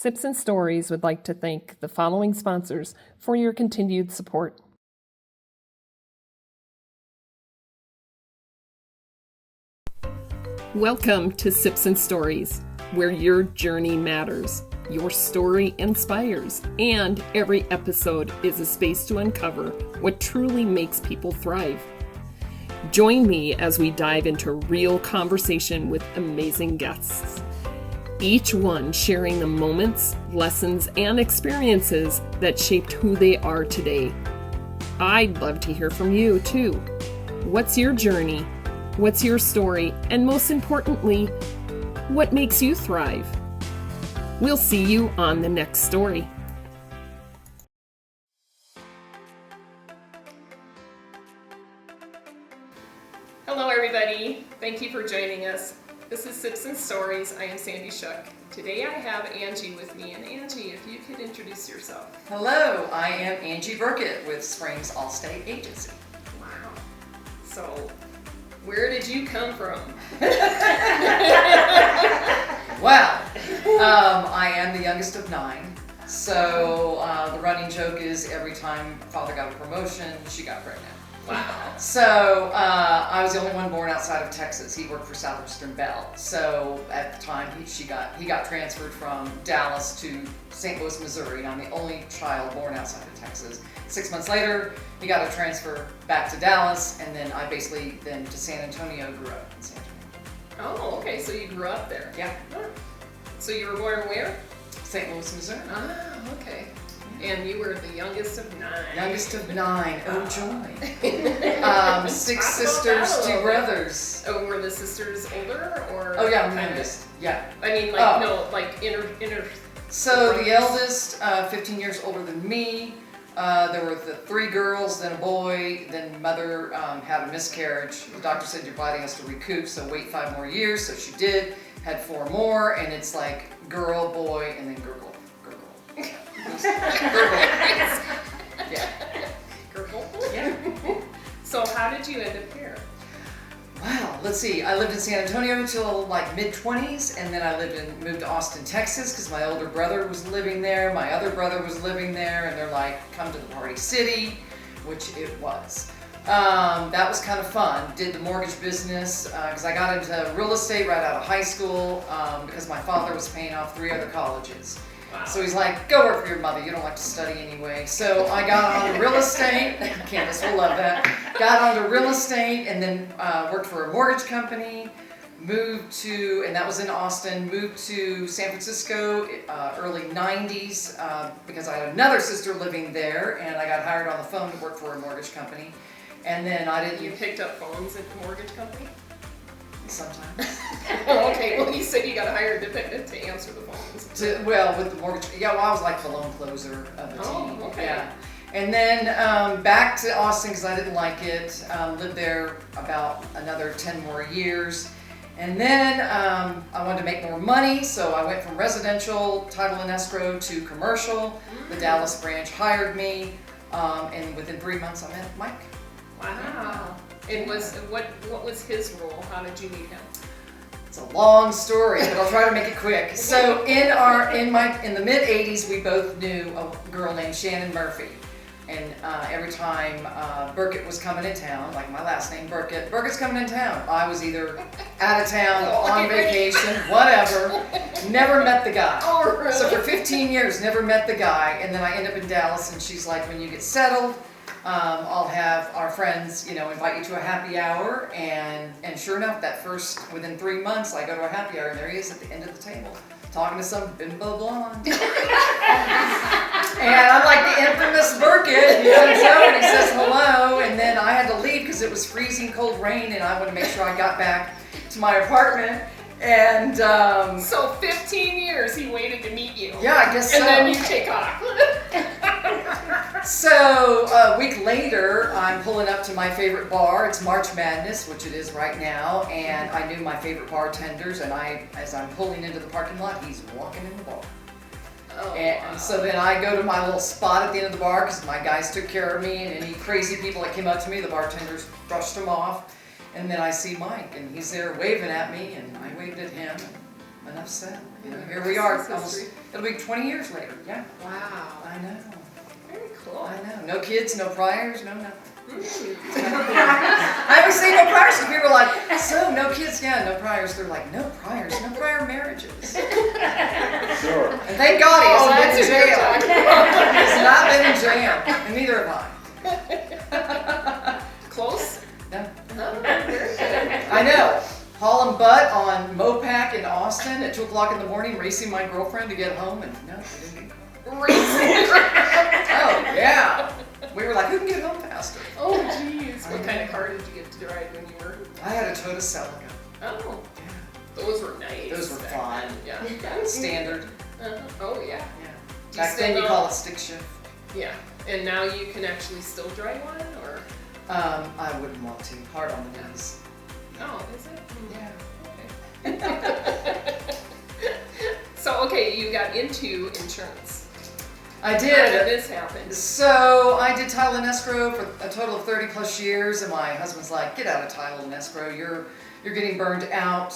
Sips and Stories would like to thank the following sponsors for your continued support. Welcome to Sips and Stories, where your journey matters, your story inspires, and every episode is a space to uncover what truly makes people thrive. Join me as we dive into real conversation with amazing guests, each one sharing the moments, lessons, and experiences that shaped who they are today. I'd love to hear from you, too. What's your journey? What's your story? And most importantly, what makes you thrive? We'll see you on the next story. Hello, everybody. Thank you for joining us. This is Sips and Stories. I am Sandy Shuck. Today I have Angie with me. And Angie, if you could introduce yourself. Hello, I am Angie Burkett with Springs Allstate Agency. Wow. So, where did you come from? Well, I am the youngest of 9. So the running joke is every time father got a promotion, she got pregnant. Wow. So I was the only one born outside of Texas. He worked for Southwestern Bell. So at the time he got transferred from Dallas to St. Louis, Missouri. And I'm the only child born outside of Texas. 6 months later, he got a transfer back to Dallas, and then I basically then to San Antonio, grew up in San Antonio. Oh, okay. So you grew up there. Yeah. So you were born where? St. Louis, Missouri. Ah, okay. And you were the youngest of 9. Youngest of 9. Oh, joy. 6 sisters, 2 brothers. Oh, were the sisters older or? Oh yeah, I'm the youngest. Yeah. I mean, like no, like inner. So the eldest, 15 years older than me. There were the 3 girls, then a boy. Then mother had a miscarriage. The doctor said your body has to recoup, so wait 5 more years. So she did. Had 4 more, and it's like girl, boy, and then gurgle. Yeah. Gurgle. Yeah. So how did you end up here? Wow, let's see. I lived in San Antonio until like mid-20s, and then I moved to Austin, Texas, because my older brother was living there. My other brother was living there, and they're like, come to the Party City, which it was. That was kind of fun. Did the mortgage business because I got into real estate right out of high school because my father was paying off 3 other colleges. Wow. So he's like, go work for your mother. You don't like to study anyway. So I got onto real estate. Candace will love that. Got onto real estate and then worked for a mortgage company. Moved to, and that was in Austin, moved to San Francisco early 90s because I had another sister living there, and I got hired on the phone to work for a mortgage company. And then I didn't... You picked up phones at the mortgage company? Sometimes. Oh, okay. Well, you said you got hired to answer the phones. With the mortgage... Yeah, well, I was like the loan closer of the team. Oh, okay. Yeah. And then back to Austin because I didn't like it. Lived there about another 10 more years. And then I wanted to make more money, so I went from residential, title and escrow, to commercial. The Dallas branch hired me, and within 3 months I met Mike. Wow. And what was his role? How did you meet him? It's a long story, but I'll try to make it quick. So in the mid 80s, we both knew a girl named Shannon Murphy. And every time Burkett was coming in town, like my last name Burkett's coming in town. I was either out of town, on vacation, whatever. Never met the guy. Oh, really? So for 15 years, never met the guy. And then I end up in Dallas, and she's like, when you get settled, I'll have our friends, invite you to a happy hour. And sure enough, within 3 months, I go to a happy hour, and there he is at the end of the table, talking to some bimbo blonde. And I'm like the infamous Burkett. He comes out and he says hello, and then I had to leave because it was freezing cold rain, and I wanted to make sure I got back to my apartment. And so 15 years he waited to meet you. Yeah, I guess so. And then you take off. So a week later, I'm pulling up to my favorite bar. It's March Madness, which it is right now, and I knew my favorite bartenders, and as I'm pulling into the parking lot, he's walking in the bar. Oh, And wow. so then I go to my little spot at the end of the bar because my guys took care of me, and any crazy people that came up to me, the bartenders brushed them off. And then I see Mike, and he's there waving at me, and I waved at him. enough said. You know, here we are. This is Almost, history. it'll be 20 years later. Yeah. Wow. I know. Very cool. I know. No kids, no priors, no nothing. Mm. I always say no priors because people are like, so no kids, yeah, no priors. They're like, no priors, no prior marriages. Sure. And thank God he hasn't been in that's a good jail. time. He's not been in jail, and neither have Close? I. No. Oh, very good. I know. Hauling butt on Mopac in Austin at 2 o'clock in the morning, racing my girlfriend to get home, and no, I didn't get home. Racing. Oh, yeah. We were like, who can get home faster? Oh, jeez. What kind of car did you get to drive when you were? I had a Toyota Celica. Oh, those were nice. Those were back fun. then. Yeah. Standard. Oh, yeah. Yeah. Do Back then you still call it stick shift. Yeah. And now you can actually still drive one, or? I wouldn't want to. Hard on the knees. Oh, is it? Yeah. Okay. So, okay, you got into insurance. I How did did. this happen? So I did title and escrow for a total of 30 plus years, and my husband's like, get out of title and escrow. You're getting burned out.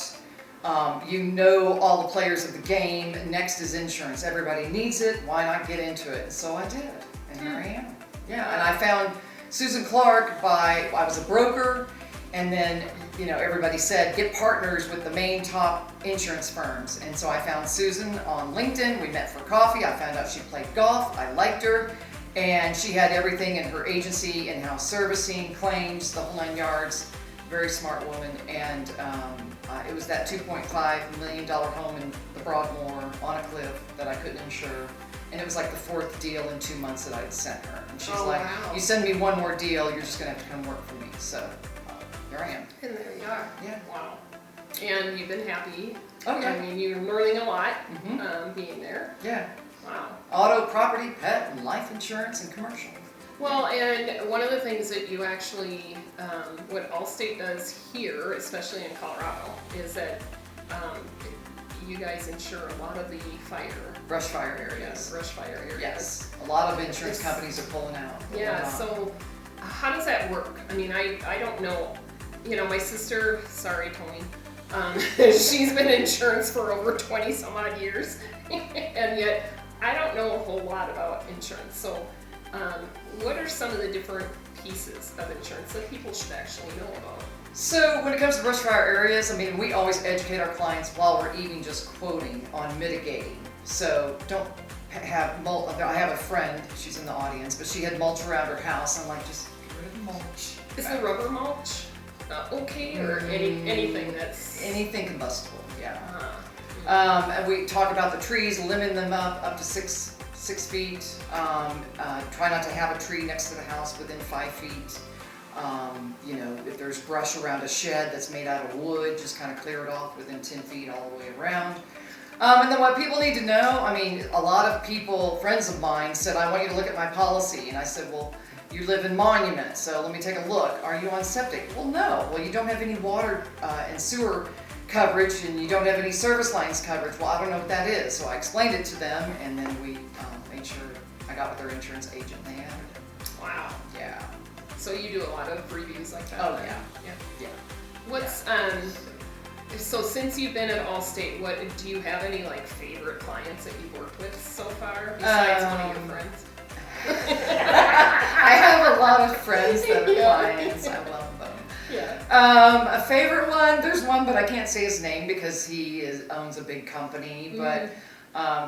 You know all the players of the game. Next is insurance. Everybody needs it. Why not get into it? And so I did, and here I am. Yeah, and I found Susan Clark I was a broker, and then, you know, everybody said, get partners with the main top insurance firms. And so I found Susan on LinkedIn. We met for coffee. I found out she played golf. I liked her. And she had everything in her agency, in-house servicing, claims, the whole 9 yards. Very smart woman. And it was that $2.5 million home in the Broadmoor on a cliff that I couldn't insure. And it was like the 4th deal in 2 months that I'd sent her. And she's like, wow. you send me one more deal, you're just gonna have to come work for me. So here I am. And there you are. Yeah. Wow. And you've been happy. Oh, yeah. I mean, you're learning a lot Mhm. being there. Yeah. Wow. Auto, property, pet, and life insurance and commercial. Well, and one of the things that you actually, what Allstate does here, especially in Colorado, is that you guys insure a lot of the Brush fire areas. brush fire areas. Yes. A lot of insurance companies are pulling out. Yeah, so how does that work? I mean, I don't know. You know, my sister, sorry, Tony, she's been in insurance for over 20 some odd years, and yet I don't know a whole lot about insurance. So what are some of the different pieces of insurance that people should actually know about? So when it comes to brush fire areas, I mean, we always educate our clients while we're even just quoting on mitigating. So don't have mulch. I have a friend, she's in the audience, but she had mulch around her house. I'm like, just get rid of the mulch. Is the rubber mulch okay, or anything that's Anything combustible, yeah. uh, And we talk about the trees, limit them up to six feet. Try not to have a tree next to the house within 5 feet. You know, if there's brush around a shed that's made out of wood, just kind of clear it off within 10 feet all the way around. And then what people need to know, I mean, a lot of people, friends of mine, said, I want you to look at my policy. And I said, well, you live in Monument, so let me take a look. Are you on septic? Well, no. Well, you don't have any water and sewer coverage, and you don't have any service lines coverage. Well, I don't know what that is. So I explained it to them, and then we made sure I got with their insurance agent, and they added it. wow. Yeah. So you do a lot of reviews like that? Oh, then? yeah. Yeah. What's so since you've been at Allstate, what do you have any like favorite clients that you've worked with so far besides one of your friends? I have a lot of friends that are clients. I love them. Yeah. A favorite one, there's one, but I can't say his name because he owns a big company, but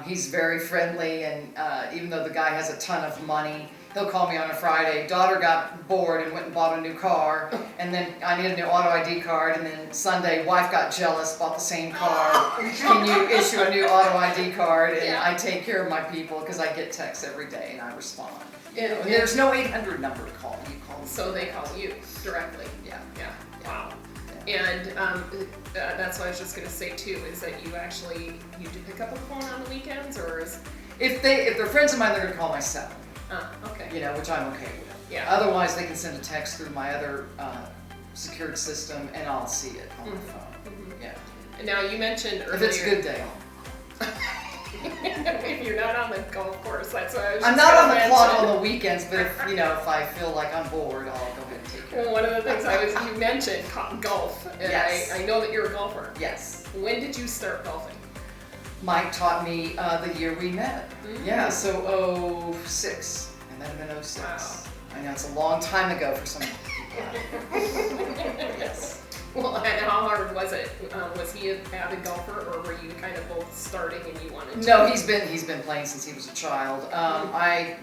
he's very friendly, and even though the guy has a ton of money, he'll call me on a Friday. Daughter got bored and went and bought a new car, and then I need a new auto ID card, and then Sunday, wife got jealous, bought the same car. Can you issue a new auto ID card? And I take care of my people because I get texts every day and I respond. And there's no 800 number to call. You call me. So they call you directly. Yeah. Yeah. Wow. Yeah. And that's what I was just gonna say too, is that you do pick up a phone on the weekends, or is? If they're friends of mine, they're gonna call my cell. Okay. You know, which I'm okay with. Yeah. Otherwise, they can send a text through my other secured system, and I'll see it on my phone. Yeah. And now you mentioned earlier. If it's a good day. If you're not on the golf course, that's what I was. I'm just not on gonna the clock mention. on the weekends, but if I feel like I'm bored, I'll go ahead and take care of Well, one of the things you mentioned golf, and Yes. I know that you're a golfer. it. Yes. When did you start golfing? Mike taught me the year we met. Yeah, so 06. I met him in 06. Wow. I know it's a long time ago for some people. Yes. Well, and how hard was it? Was he an avid golfer, or were you kind of both starting and you wanted to? No, he's been playing since he was a child. I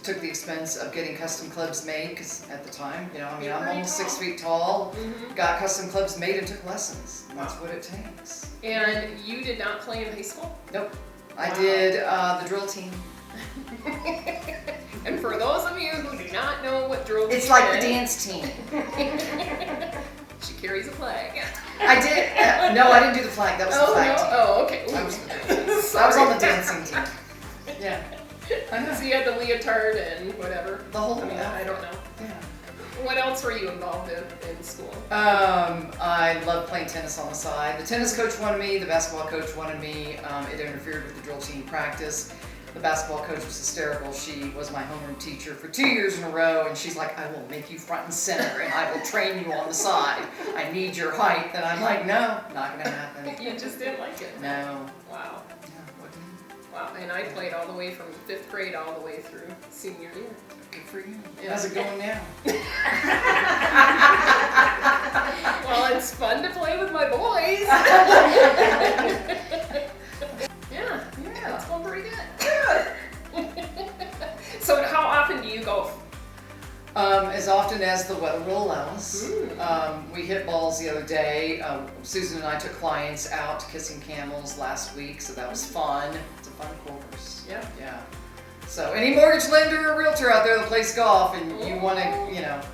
took the expense of getting custom clubs made because at the time, You're I'm pretty almost tall. 6 feet tall. Got custom clubs made and took lessons. And that's Wow. what it takes. And you did not play in high school? Nope. I Wow. did the drill team. And for those of you who do not know what drill team It's like the is, dance team. she carries a flag. I did. No, I didn't do the flag. That was the flag team. Oh, okay. I was on the dancing team. Yeah. I know. So you had the leotard and whatever. The whole I don't know. Yeah. What else were you involved in school? I loved playing tennis on the side. The tennis coach wanted me. The basketball coach wanted me. It interfered with the drill team practice. The basketball coach was hysterical. She was my homeroom teacher for 2 years in a row, and she's like, I will make you front and center, and I will train you on the side. I need your height. And I'm like, no, not gonna happen. You just didn't like it? No. Wow. No, wouldn't. Wow. And I played all the way from 5th grade all the way through senior year. Good for you. Yeah. How's it going now? Well, it's fun to play with my boys. Yeah, it's going pretty good. So how often do you golf? As often as the weather will allow us. We hit balls the other day. Susan and I took clients out kissing camels last week, so that was fun. It's a fun course. Yeah. Yeah. So any mortgage lender or realtor out there that plays golf and you want to,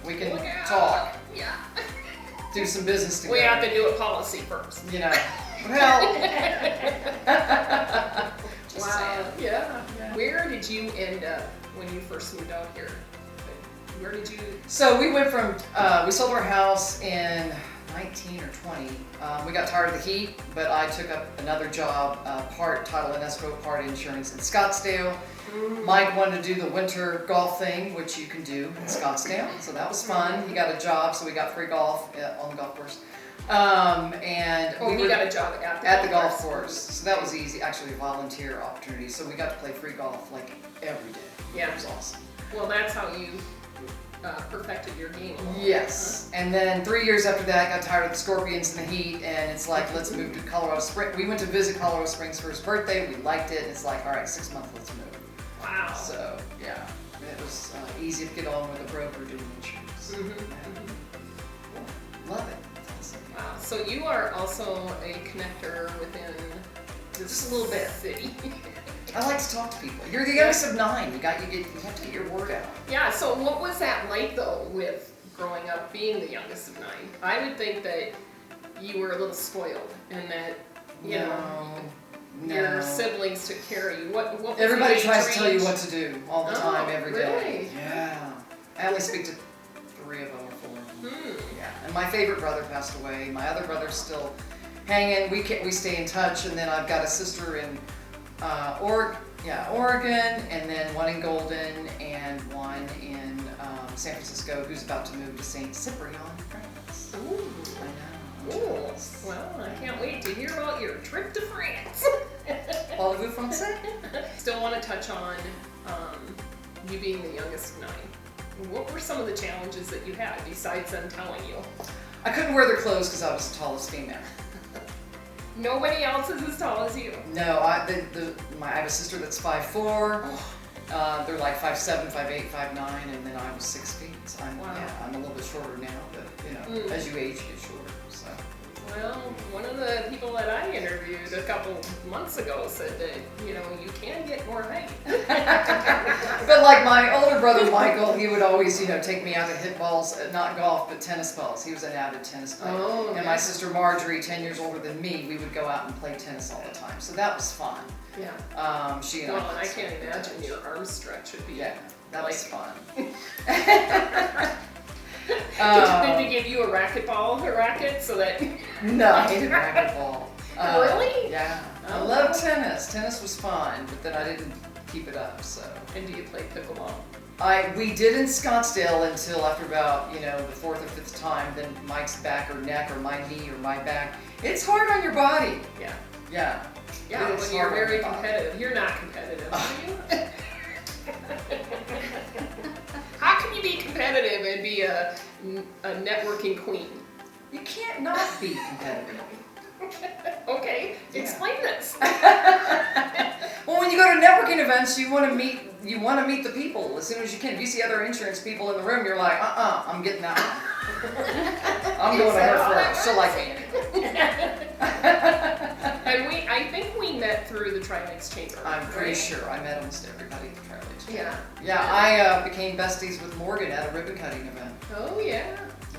we can Look out. talk, Yeah. do some business together. We have to do a policy first. Well. Just Wow. saying. Yeah. Where did you end up when you first moved out here? Where did you? So we went from, we sold our house in 19 or 20. We got tired of the heat, but I took up another job, part title and escrow, part insurance in Scottsdale. Mike wanted to do the winter golf thing, which you can do in Scottsdale, so that was fun. He got a job, so we got free golf on the golf course. And He got a job at the golf course, so that was easy. Actually, a volunteer opportunity, so we got to play free golf like every day. Yeah. It was awesome. Well, that's how you perfected your game. Yes, and then 3 years after that, I got tired of the scorpions and the heat, and it's like, let's move to Colorado Springs. We went to visit Colorado Springs for his birthday. We liked it, and it's like, all right, 6 months, let's move. Wow. So yeah, it was easy to get on with a broker doing insurance. Love it. It's awesome. Wow. So you are also a connector within this Just a little bit. city. I like to talk to people. You're the youngest of 9. You have to get your word out. Yeah. So what was that like though, with growing up being the youngest of 9? I would think that you were a little spoiled, and that your siblings took care of you. What was Everybody the tries age to tell you range? what to do all the time, every day. Really? Yeah. I only speak to 3 of them or 4 of them. Yeah. And my favorite brother passed away. My other brother's still hanging. We stay in touch, and then I've got a sister in Oregon, and then one in Golden, and one in San Francisco who's about to move to St. Cyprian, France. Ooh. I know. Cool. Well, I can't wait to hear about your trip to France. Parlez-vous français? Still want to touch on you being the youngest of 9. What were some of the challenges that you had besides them telling you? I couldn't wear their clothes because I was the tallest female. Nobody else is as tall as you. No, I have a sister that's 5'4". They're like 5'7", 5'8", 5'9", and then I was 6 feet. So I'm a little bit shorter now, but as you age, you get shorter. So. Well, one of the people that I interviewed a couple months ago said that you can get more height. But like my older brother Michael, he would always take me out to hit balls, not golf, but tennis balls. He was an avid tennis player. Oh, and my sister Marjorie, 10 years older than me, we would go out and play tennis all the time. So that was fun. Yeah. She and Well, I. and I can't imagine your arm stretch would be. Yeah, that was fun. Did they give you a racket so that? No, I hated racquetball. Really? Yeah. I Oh. loved tennis. Tennis was fun, but then I didn't keep it up. So. And do you play pickleball? We did in Scottsdale until after about the 4th or 5th time. Then Mike's back or neck or my knee or my back. It's hard on your body. Yeah. Yeah. Yeah, It's when you're hard on very the body. competitive. You're not competitive, are you? How can you be competitive and be a networking queen? You can't not be competitive. Okay, explain this. Well, when you go to networking events, you want to meet the people as soon as you can. If you see other insurance people in the room, you're like, I'm getting that one. I'm going to her first. She'll like me. And I think we met through the Trimix Chamber. I'm pretty right? sure I met almost everybody at the Trailage Chamber. Yeah. Yeah, I became besties with Morgan at a ribbon cutting event. Oh yeah.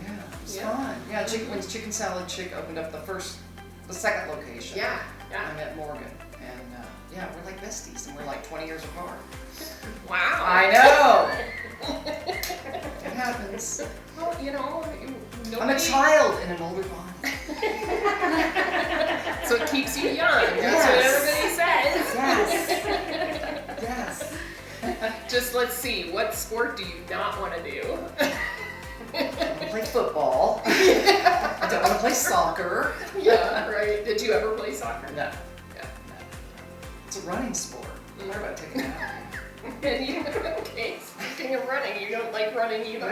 Yeah, it was Yeah. fun. Yeah, when Chicken Salad Chick opened up the second location. Yeah. I Yeah. met Morgan, and we're like besties, and we're like 20 years apart. Wow. I know. It happens. Well, nobody... I'm a child in an older body. So it keeps you young. That's what everybody says. Yes. Just let's see. What sport do you not want to do? I don't want to play football. I don't want to play soccer. Yeah, right. Did you ever play soccer? No. Yeah. It's a running sport. What about taking it out? And okay, speaking of running, you don't like running either.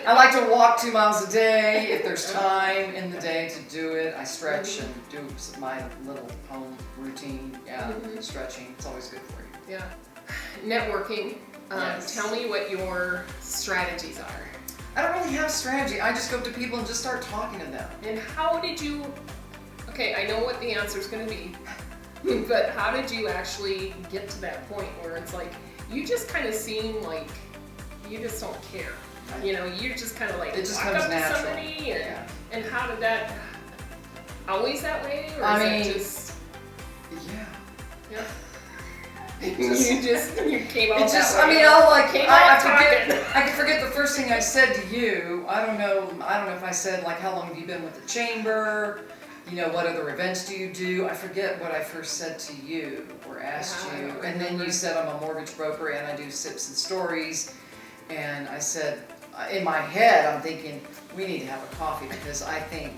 I like to walk 2 miles a day. If there's time in the day to do it, I stretch and do my little home routine. Yeah, stretching. It's always good for you. Yeah. Networking. Yes. Tell me what your strategies are. I don't really have strategy. I just go up to people and just start talking to them. And how did you... Okay, I know what the answer is going to be. But how did you actually get to that point where it's like, you just kind of seem like you just don't care. You're just kind of like, It just walk comes up natural. to somebody and, Yeah. and how did that, always that way? Or I is mean, it just, Yeah. you came out It just, that way? I'll like, Came I out can forget the first thing I said to you. I don't know if I said like, how long have you been with the chamber? What other events do you do? I forget what I first said to you or asked Yeah, I you. don't And then remember. you said I'm a mortgage broker and I do sips and stories. And I said, in my head, I'm thinking, we need to have a coffee because I think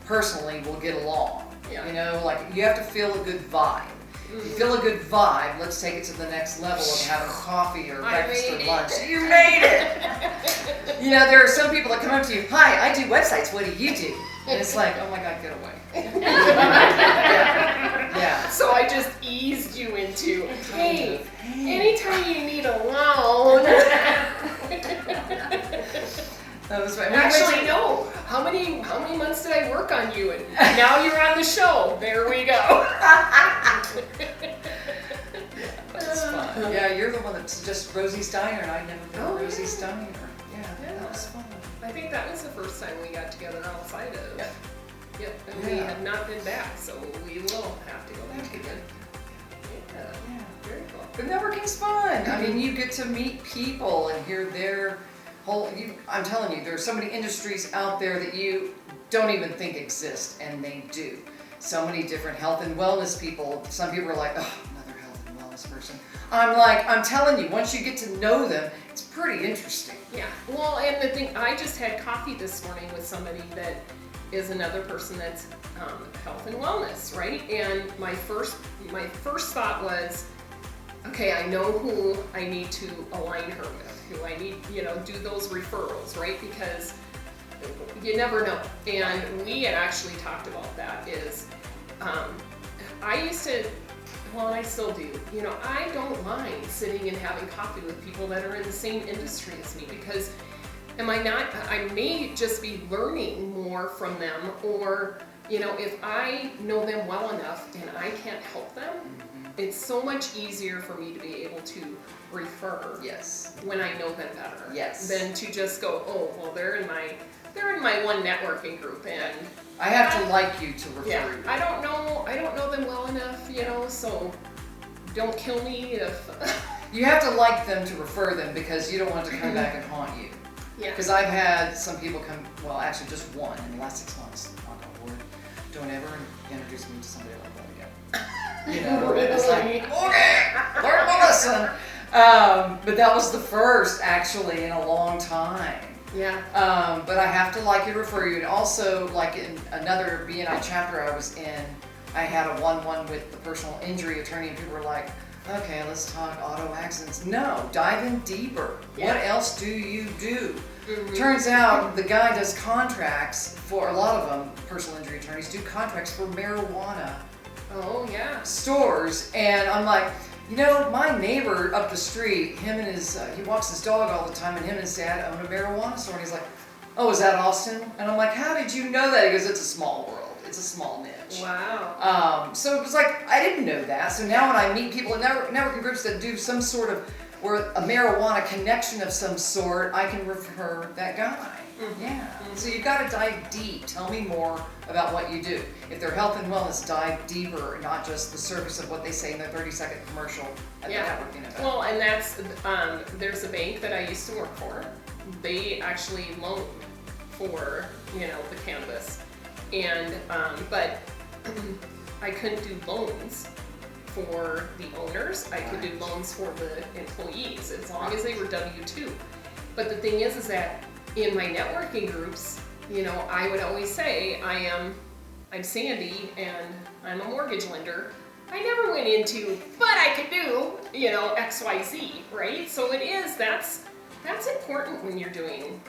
personally we'll get along. Yeah. Like you have to feel a good vibe. If you feel a good vibe, let's take it to the next level of having coffee or breakfast or made lunch. it. You made it! There are some people that come up to you, hi, I do websites, what do you do? And it's like, oh my God, get away. Yeah. So I just eased you into, hey, anytime you need a loan. That was right. Actually, no. How many months did I work on you? And now you're on the show. There we go. That's fun. Yeah, you're the one that suggested Rosie's Diner, and I'd never been to Oh, Rosie's yeah. Diner. Yeah, that was fun. I think that was the first time we got together outside of. Yeah. Yep, and we Yeah. have not been back, so we will have to go back again. Yeah, Yeah. very cool. But networking's fun. I mean, you get to meet people and hear their whole. I'm telling you, there's so many industries out there that you don't even think exist, and they do. So many different health and wellness people. Some people are like, oh, another health and wellness person. I'm telling you, once you get to know them, it's pretty interesting. Yeah, well, and the thing, I just had coffee this morning with somebody that is another person that's health and wellness, right? And my first thought was, okay, I know who I need to align her with, who I need, do those referrals, right? Because you never know. And we had actually talked about that is, I used to, well, I still do, I don't mind sitting and having coffee with people that are in the same industry as me because I may just be learning more from them or, if I know them well enough and I can't help them, it's so much easier for me to be able to refer Yes. when I know them better. Yes. Than to just go, oh, well, they're in my one networking group and I have to like you to refer yeah, you. I don't know them well enough, so don't kill me if You have to like them to refer them because you don't want it to come back and haunt you. yeah. Because I've had some people come, well, actually just one in the last 6 months, knock on wood, don't ever introduce me to somebody like that again. It's like, okay, learn my lesson. But that was the first, actually, in a long time. Yeah. But I have to like you to refer you. And also, like in another BNI chapter I was in, I had a 1-1 with the personal injury attorney, and people were like, okay, let's talk auto accidents. No, dive in deeper. Yeah. What else do you do? Mm-hmm. Turns out the guy does contracts for, a lot of them, personal injury attorneys, do contracts for marijuana Oh, yeah. stores. And I'm like, you know, my neighbor up the street, him and his, he walks his dog all the time, and him and his dad own a marijuana store. And he's like, oh, is that Austin? And I'm like, how did you know that? He goes, it's a small world. It's a small niche. Wow. So it was like, I didn't know that. So now when I meet people in networking groups that do some sort of, or a marijuana connection of some sort, I can refer that guy. Mm-hmm. Yeah. Mm-hmm. So you've got to dive deep. Tell me more about what you do. If they're health and wellness, dive deeper, not just the surface of what they say in their 30-second commercial at the networking event. Well, and that's, there's a bank that I used to work for. They actually loaned for, the cannabis. And, but I couldn't do loans for the owners. I could do loans for the employees as long as they were W-2. But the thing is that in my networking groups, I would always say, I'm Sandy and I'm a mortgage lender. I never went into, but I could do, X, Y, Z, right? So that's important when you're doing,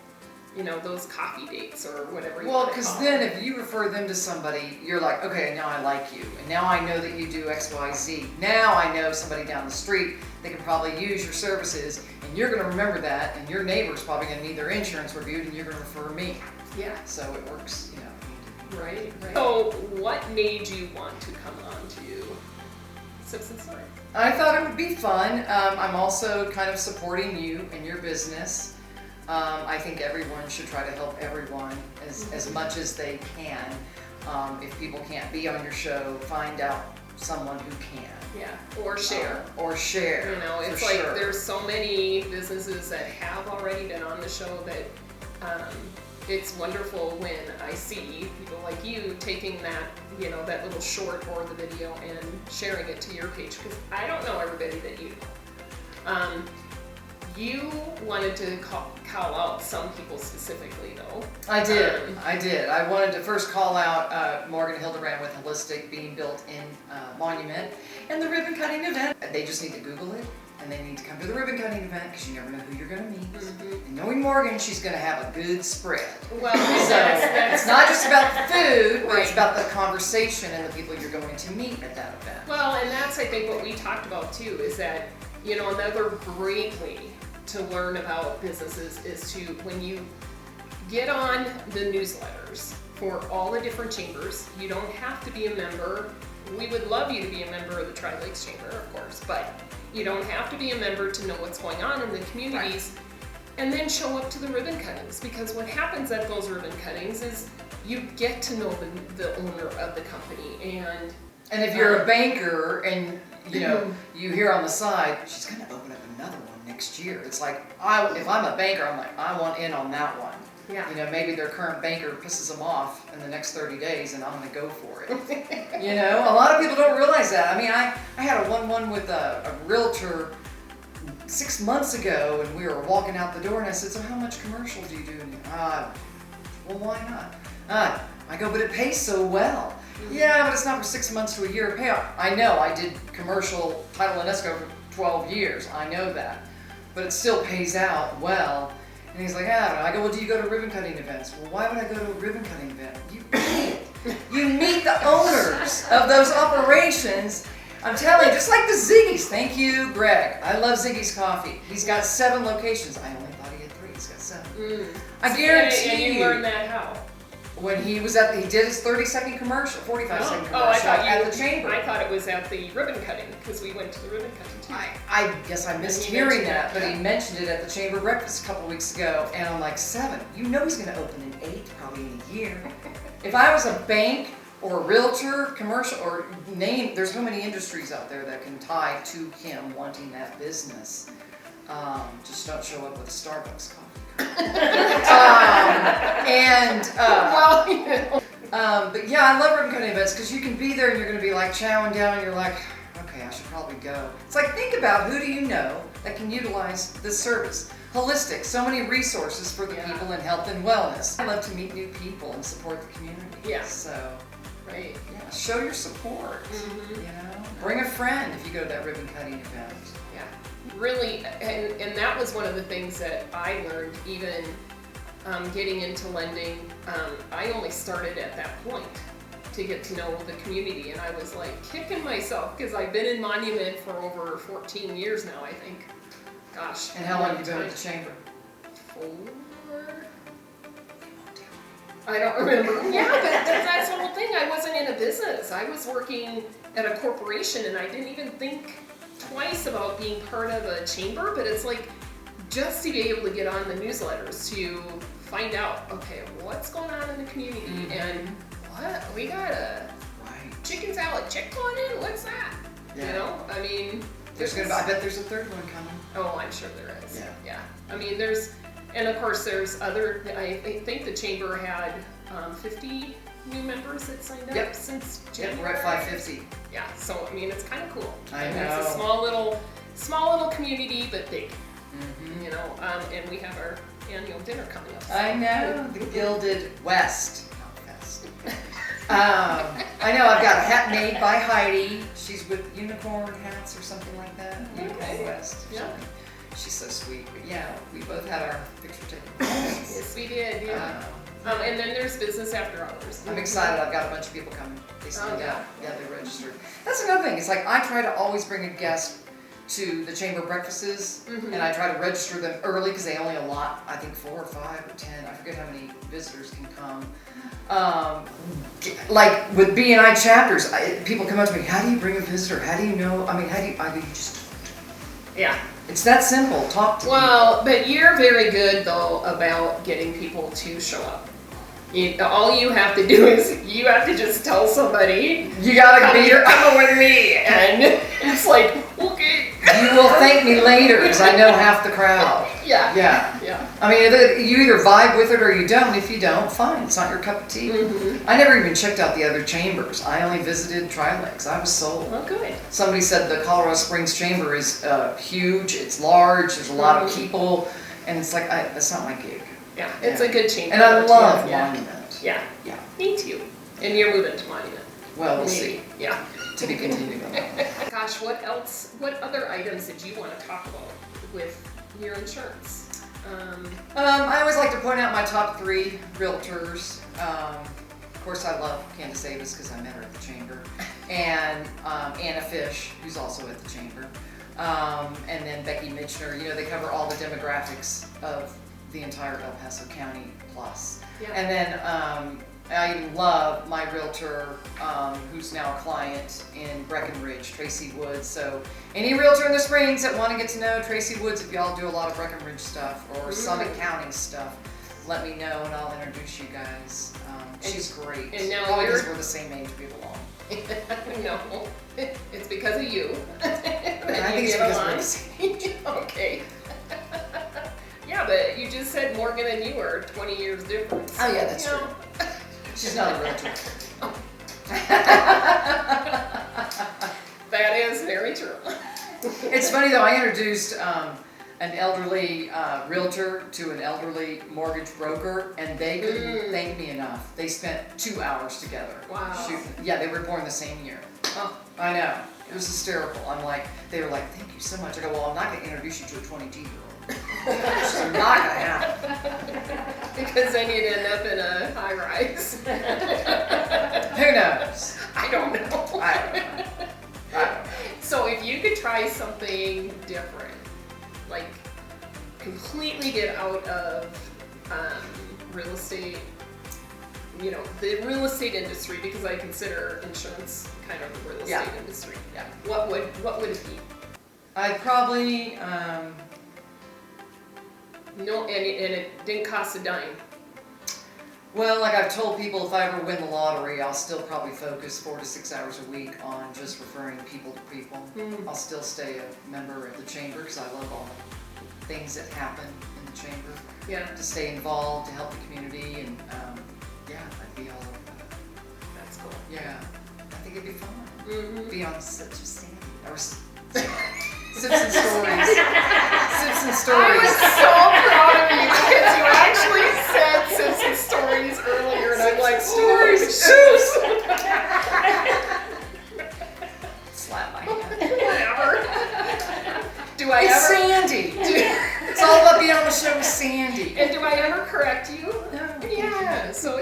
those coffee dates or whatever you want to call because then if you refer them to somebody, you're like, okay, now I like you. And now I know that you do X, Y, Z. Now I know somebody down the street that can probably use your services, and you're going to remember that, and your neighbor's probably going to need their insurance reviewed, and you're going to refer me. Yeah. So it works, Right. So what made you want to come on to Sips and Story? I thought it would be fun. I'm also kind of supporting you and your business. I think everyone should try to help everyone as much as they can. If people can't be on your show, find out someone who can. Yeah, or share. It's like sure. There's so many businesses that have already been on the show that it's wonderful when I see people like you taking that, that little short or the video and sharing it to your page, because I don't know everybody that you know. You wanted to call out some people specifically, though. I did. I wanted to first call out Morgan Hildebrand with Holistic being built in Monument and the ribbon cutting event. They just need to Google it, and they need to come to the ribbon cutting event because you never know who you're going to meet. Mm-hmm. And knowing Morgan, she's going to have a good spread. Well, so it's not just about the food, but it's about the conversation and the people you're going to meet at that event. Well, and that's, I think, what we talked about too, is that, another great way to learn about businesses is to, when you get on the newsletters for all the different chambers, you don't have to be a member. We would love you to be a member of the Tri-Lakes Chamber, of course, but you don't have to be a member to know what's going on in the communities. Right. And then show up to the ribbon cuttings, because what happens at those ribbon cuttings is you get to know the owner of the company. And if you're a banker and you hear on the side, she's going to open up another one next year. It's like, if I'm a banker, I'm like, I want in on that one. Yeah. Maybe their current banker pisses them off in the next 30 days, and I'm going to go for it. A lot of people don't realize that. I mean, I had a 1-1 with a realtor 6 months ago, and we were walking out the door, and I said, so how much commercial do you do? And well, why not? I go, but it pays so well. Yeah, but it's not for 6 months to a year of payoff. I know, I did commercial title and escrow for 12 years. I know that. But it still pays out well. And he's like, I don't know. I go, well, do you go to ribbon cutting events? Well, why would I go to a ribbon cutting event? You meet the owners of those operations. I'm telling you, just like the Ziggy's. Thank you, Greg. I love Ziggy's coffee. He's got 7 locations. I only thought he had 3. He's got 7. I guarantee and you learned that how? When he was he did his 30-second commercial, 45-second commercial at the chamber. I thought it was at the ribbon cutting, because we went to the ribbon cutting too. I guess I missed hearing that, but he mentioned it at the chamber breakfast a couple weeks ago, and I'm like, 7? He's going to open in 8, probably in a year. If I was a bank or a realtor, commercial, or there's so many industries out there that can tie to him wanting that business. Just don't show up with a Starbucks coffee. But yeah, I love ribbon cutting events because you can be there and you're going to be like chowing down and you're like, okay, I should probably go. It's like, think about who do you know that can utilize this service. Holistic, so many resources for the people in health and wellness. I love to meet new people and support the community. Yeah. So Right. Yeah, show your support. Mm-hmm. You know, bring a friend if you go to that ribbon cutting event. Yeah, really, and that was one of the things that I learned even getting into lending. I only started at that point to get to know the community, and I was like kicking myself because I've been in Monument for over 14 years now, I think. Gosh. And how long have you been with the chamber? 4. I don't remember. Yeah, but that's the whole thing. I wasn't in a business. I was working at a corporation, and I didn't even think twice about being part of a chamber. But it's like just to be able to get on the newsletters to find out, okay, what's going on in the community, and what we got a chicken salad chick going in. What's that? Yeah. You know, I mean, I bet there's a third one coming. Oh, I'm sure there is. Yeah. Yeah. I mean, and of course there's other, I think the chamber had 50 new members that signed up since January. Yep, we're at 550. Yeah, so I mean, it's kind of cool. I know. It's a small little community, but big. Mm-hmm. You know, and we have our annual dinner coming up. I know, the Gilded West. I know, I've got a hat made by Heidi. She's with Unicorn Hats or something like that. Unicorn West. Yeah. She's so sweet. But yeah, we both had our picture taken. Yes, we did. Yeah. And then there's business after hours. I'm excited. I've got a bunch of people coming. They signed yeah. up. Yeah, they registered. That's another thing. It's like I try to always bring a guest to the chamber breakfasts, and I try to register them early because they only allot, I think, 4 or 5 or 10. I forget how many visitors can come. Like with B&I chapters, people come up to me, how do you bring a visitor? How do you know? I mean, you just Yeah. It's that simple. Talk to people. Well, but you're very good though about getting people to show up. All you have to do is you have to just tell somebody you gotta be here. Come with me, and it's like, okay. You will thank me later because I know half the crowd. Yeah. Yeah. Yeah. I mean, you either vibe with it or you don't. If you don't, fine. It's not your cup of tea. I never even checked out the other chambers. I only visited Trilex. I was sold. Oh, good. Somebody said the Colorado Springs chamber is huge. It's large. There's a lot of people, and it's like that's not my gig. Yeah, it's a good chamber. And I love Monument. Yeah. Yeah. Me too. And you're moving to Monument. Well, we'll see. Yeah. To be continued on that one. Gosh, what other items did you want to talk about with your insurance? I always like to point out my top 3 realtors. Of course, I love Candace Davis because I met her at the chamber, and Anna Fish, who's also at the chamber, and then Becky Mitchner. You know, they cover all the demographics of the entire El Paso County plus. Yeah. And then I love my realtor, who's now a client in Breckenridge, Tracy Woods. So any realtor in the Springs that want to get to know Tracy Woods, if y'all do a lot of Breckenridge stuff or Summit County stuff, let me know and I'll introduce you guys. She's great. And now probably because we're the same age, we belong. No, it's because of you. I think it's because we're the same age. Okay. Yeah, but you just said Morgan and you are 20 years difference. Oh yeah, that's true. She's not a realtor. That is very true. It's funny though, I introduced an elderly realtor to an elderly mortgage broker, and they couldn't thank me enough. They spent 2 hours together. Wow. Shooting. Yeah, they were born the same year. Oh. I know. It was hysterical. They were like, thank you so much. I go, well, I'm not going to introduce you to a 22-year-old. It's not going to happen. Because then you'd end up in a high rise. Who knows? I don't know. I don't know. So if you could try something different, like completely get out of real estate, you know, the real estate industry, because I consider insurance kind of the real estate industry. Yeah. What would it be? I'd probably No, and it didn't cost a dime. well, like I've told people, if I ever win the lottery, I'll still probably focus 4 to 6 hours a week on just referring people to people. I'll still stay a member of the chamber because I love all the things that happen in the chamber. Yeah. To stay involved, to help the community, and I'd be all over that. That's cool. Yeah, I think it'd be fun. Be on such a Sandy or Simpson Stories. Sips and I Stories. was so proud of you because you actually said Sips and Stories earlier, and I'm like, Stories. Sips. Slap my hand. Whatever. Do I It's ever? Sandy. It's all about being on the show with Sandy. And do I ever correct you? No. Yeah. So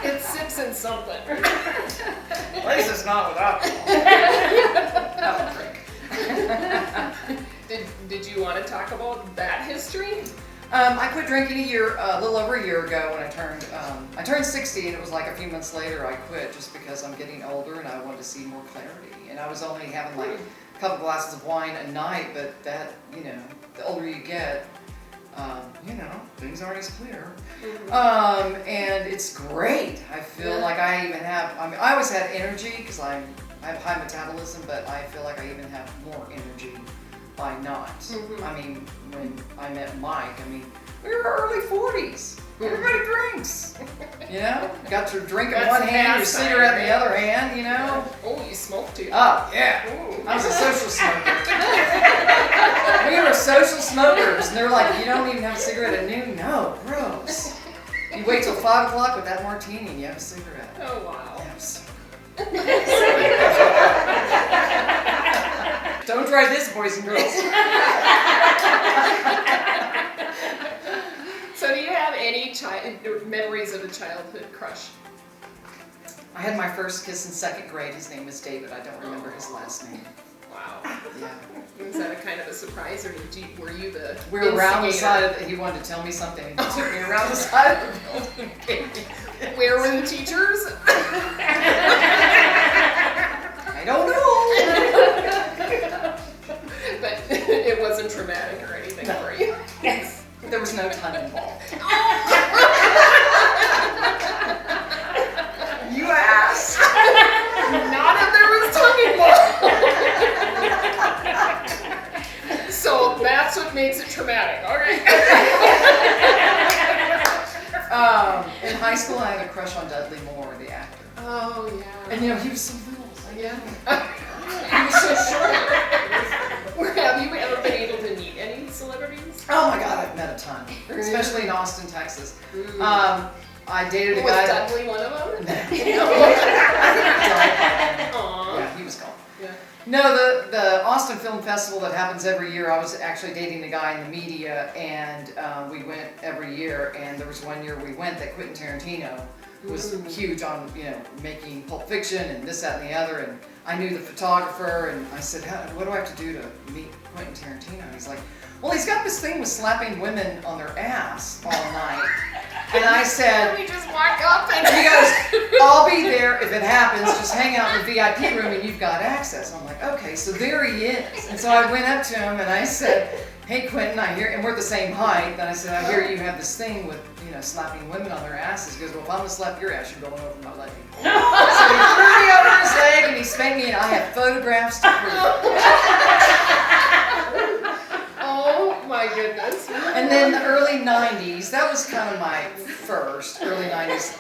it's Sips and something. At least it's not without drink. Did you want to talk about that history? I quit drinking a little over a year ago when I turned 60, and it was like a few months later I quit just because I'm getting older and I wanted to see more clarity. And I was only having like a couple glasses of wine a night, but that, the older you get, things aren't as clear. And it's great. I feel like I always had energy because I have high metabolism, but I feel like I even have more energy by not. I mean, when I met Mike, we were early 40s. Everybody drinks. Got your drink in one hand, your cigarette in the other hand, Oh, you smoke too. Oh, yeah. Ooh. I was a social smoker. We were social smokers, and they were like, you don't even have a cigarette at noon? No, gross. You wait till 5 o'clock with that martini and you have a cigarette. Oh, wow. Yes. Don't try this, boys and girls. So do you have any memories of a childhood crush? I had my first kiss in 2nd grade. His name is David. I don't remember his last name. Wow. Yeah. Was that a kind of a surprise, or were you the We were around the instigator? side he wanted to tell me something. He took me around the side of the building. Where were the teachers? I don't know. But it wasn't traumatic or anything for you. Yes. There was no tongue involved. You asked. Not if there was tongue involved. So that's what makes it traumatic. All right. In high school, I had a crush on Dudley Moore, the actor. Oh yeah. And he was so little. Yeah. He was so short. Have you ever been able to meet any celebrities? Oh my God, I've met a ton, especially in Austin, Texas. I dated a Was guy. Dudley one of them? I think he died by then. Aww. Yeah, he was gone. Yeah. No, the Austin Film Festival that happens every year, I was actually dating a guy in the media, and we went every year, and there was one year we went that Quentin Tarantino was huge on, making Pulp Fiction and this, that, and the other, and I knew the photographer, and I said, what do I have to do to meet Quentin Tarantino? And he's like, well, he's got this thing with slapping women on their ass all night. And I said, We just walk up and he goes, I'll be there if it happens. Just hang out in the VIP room and you've got access. I'm like, okay, so there he is. And so I went up to him and I said, hey, Quentin, I hear, and we're the same height. And I said, I hear you have this thing with, slapping women on their asses. He goes, well, if I'm going to slap your ass, you're going over my leg. So he threw me over his leg and he spanked me, and I have photographs to prove it. Oh my goodness. And then the early 90s, that was kind of my first, early 90s.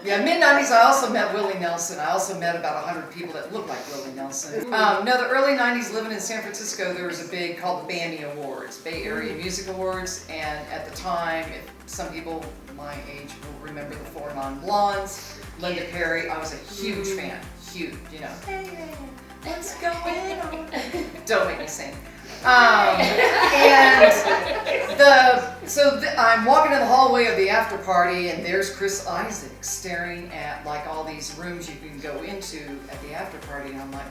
Mid-90s, I also met Willie Nelson. I also met about 100 people that looked like Willie Nelson. The early 90s, living in San Francisco, there was a big called the BAMI Awards, Bay Area Music Awards. And at the time, if some people my age will remember the Four Non-Blondes, Linda Perry. I was a huge fan, huge, Hey, what's going on? Don't make me sing. I'm walking in the hallway of the after party, and there's Chris Isaac staring at like all these rooms you can go into at the after party, and I'm like,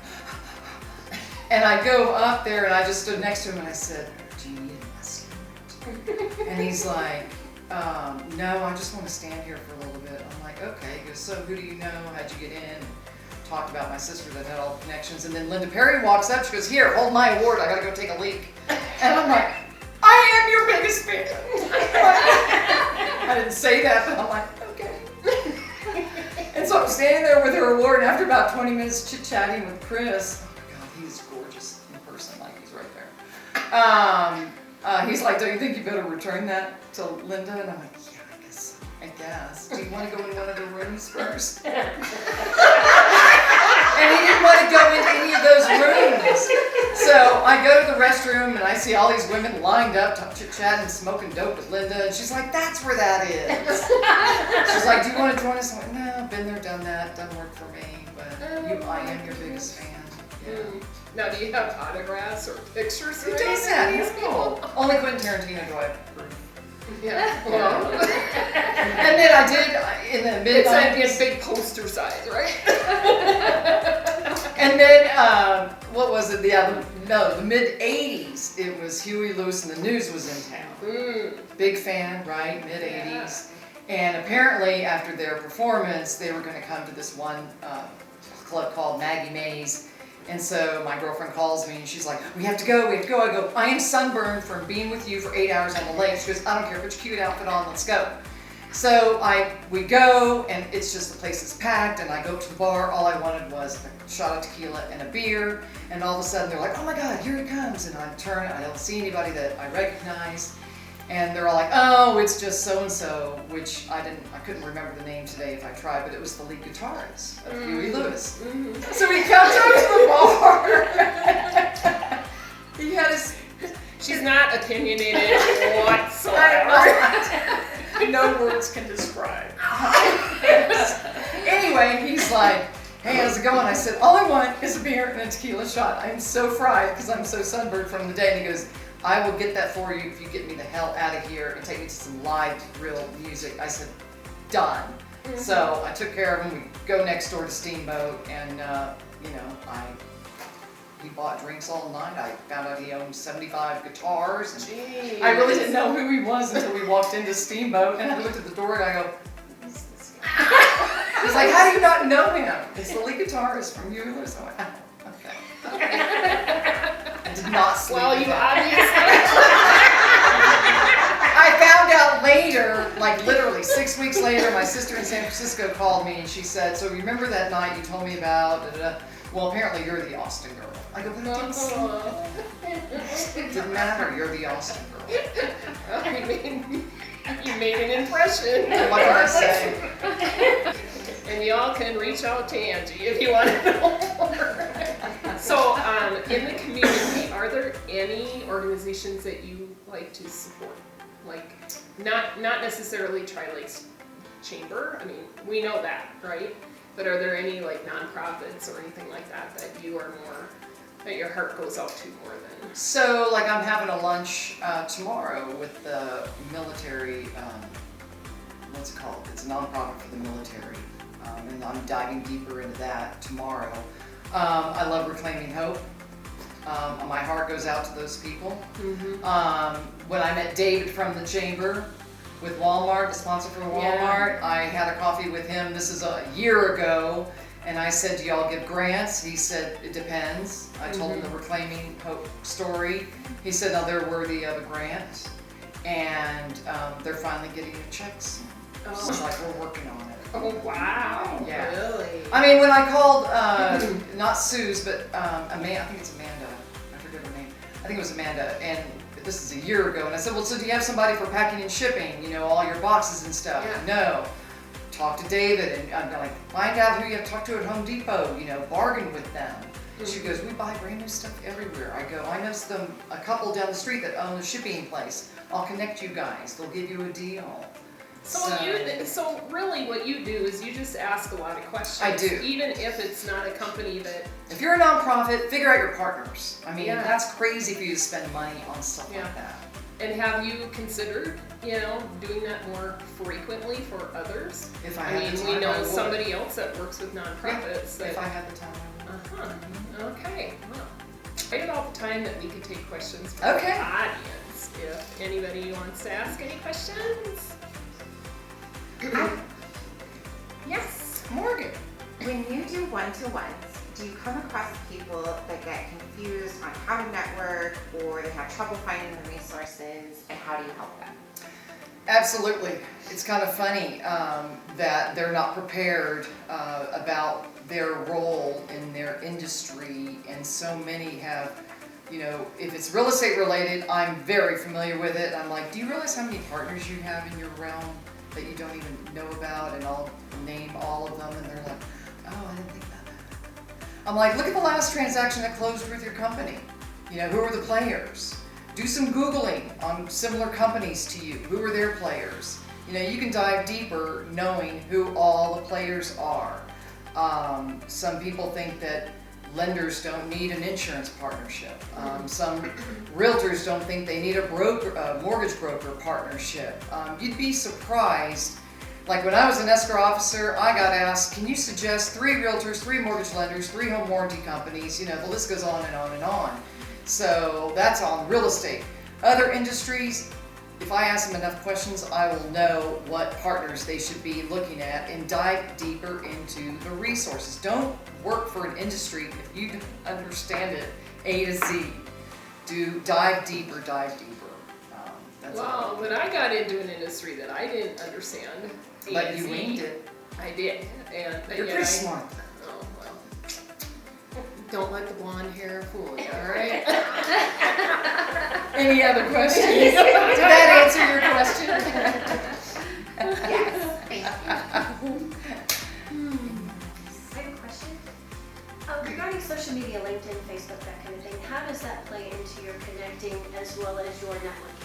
and I go up there and I just stood next to him and I said, do you need an escort? And he's like, no, I just want to stand here for a little bit. I'm like, okay. He goes, so who do you know? How'd you get in? Talked about my sister that had all the connections, and then Linda Perry walks up. She goes, here, hold my award. I gotta go take a leak. And I'm like, I am your biggest fan. I didn't say that, but I'm like, okay. And so I'm standing there with her award, and after about 20 minutes chit-chatting with Chris, oh my God, he's gorgeous in person, like he's right there. He's like, don't you think you better return that to Linda? And I'm like, yeah, I guess. Do you want to go in one of the rooms first? And he didn't want to go into any of those rooms. was. So I go to the restroom and I see all these women lined up, chit-chatting, smoking dope with Linda, and she's like, "That's where that is." She's like, "Do you want to join us?" I'm like, "No, been there, done that. Doesn't work for me, but I am your biggest fan." Yeah. Now, do you have autographs or pictures? Who does that? No. Only Quentin Tarantino do I approve. Yeah. Well. And then I did in the mid. It's big poster size, right? And then what was it? The mid '80s. It was Huey Lewis and the News was in town. Big fan, right? Mid '80s. And apparently, after their performance, they were going to come to this one club called Maggie Mae's. And so my girlfriend calls me and she's like, "We have to go, we have to go." I go, "I am sunburned from being with you for 8 hours on the lake." She goes, "I don't care, put your cute outfit on, let's go." So we go and it's just the place is packed and I go up to the bar. All I wanted was a shot of tequila and a beer. And all of a sudden they're like, "Oh my God, here he comes." And I turn, I don't see anybody that I recognize. And they're all like, "Oh, it's just so-and-so," which I couldn't remember the name today if I tried, but it was the lead guitarist of Huey Lewis. So he comes up to the bar. He had his... She's not opinionated whatsoever. No words can describe. Anyway, he's like, "Hey, how's it going?" I said, "All I want is a beer and a tequila shot. I'm so fried because I'm so sunburned from the day." And he goes, "I will get that for you if you get me the hell out of here and take me to some live, real music." I said, "Done." So I took care of him. We go next door to Steamboat, and he bought drinks all night. I found out he owned 75 guitars. And I really didn't know who he was until we walked into Steamboat, and I looked at the door and I go, "Who's this guy?" He's like, "How do you not know him?" "It's the lead guitarist from Huey Lewis." I went, "Oh, okay." I did not sleep. Well, you obviously. I found out later, like literally 6 weeks later, my sister in San Francisco called me and she said, "So remember that night you told me about, well, apparently you're the Austin girl." I go, "But I didn't see it." It didn't matter, you're the Austin girl. You made an impression. What can I say? And y'all can reach out to Angie if you want to know more. So, in the community, are there any organizations that you like to support? Like, not necessarily Tri-Lakes Chamber. I mean, we know that, right? But are there any like nonprofits or anything like that that you are more, that your heart goes out to more than? So, like, I'm having a lunch tomorrow with the military. What's it called? It's a nonprofit for the military, and I'm diving deeper into that tomorrow. I love Reclaiming Hope. My heart goes out to those people. When I met David from the chamber with Walmart, the sponsor for Walmart, I had a coffee with him. This is a year ago, and I said, "Do y'all give grants?" He said, "It depends." I told him the Reclaiming Hope story. He said, "No, they're worthy of a grant," and they're finally getting their checks. So it's like we're working on it. Oh wow! Yeah. Really? I mean, when I called, not Sue's, but Amanda, I think it's Amanda. I forget her name. I think it was Amanda, and this is a year ago. And I said, "Well, so do you have somebody for packing and shipping? You know, all your boxes and stuff?" "No." "Talk to David, and I'm like, find out who you have to talk to at Home Depot. You know, bargain with them." She goes, "We buy brand new stuff everywhere." I go, "I know a couple down the street that own a shipping place. I'll connect you guys. They'll give you a deal." So really what you do is you just ask a lot of questions. I do. Even if it's not a company that... If you're a nonprofit, figure out your partners. I mean, that's crazy for you to spend money on stuff like that. And have you considered, doing that more frequently for others? If I had the time, we know I would. Somebody else that works with nonprofits. If I had the time, I would. Okay. Well, right about the time that we could take questions from Okay. the audience. If anybody wants to ask any questions. Yes, Morgan. When you do one-to-ones, do you come across people that get confused on how to network, or they have trouble finding the resources, and how do you help them? Absolutely. It's kind of funny that they're not prepared about their role in their industry, and so many have, if it's real estate related, I'm very familiar with it. I'm like, "Do you realize how many partners you have in your realm that you don't even know about?" And I'll name all of them, and they're like, "Oh, I didn't think about that." I'm like, look at the last transaction that closed with your company. You know, who are the players? Do some Googling on similar companies to you. Who are their players? You know, you can dive deeper knowing who all the players are. Some people think that lenders don't need an insurance partnership. Some realtors don't think they need a mortgage broker partnership. You'd be surprised. Like when I was an escrow officer, I got asked, can you suggest 3 realtors, 3 mortgage lenders, 3 home warranty companies? You know, the list goes on and on and on. So that's on real estate. Other industries, if I ask them enough questions, I will know what partners they should be looking at and dive deeper into the resources. Don't work for an industry if you don't understand it A to Z. Dive deeper, dive deeper. Well, when I got into an industry that I didn't understand, But you winged it. I did. And You're pretty smart. Oh, well. Don't let the blonde hair fool you, all right? Any other questions? Did that answer your question? Yes, thank you. I have a question. Regarding social media, LinkedIn, Facebook, that kind of thing, how does that play into your connecting as well as your networking?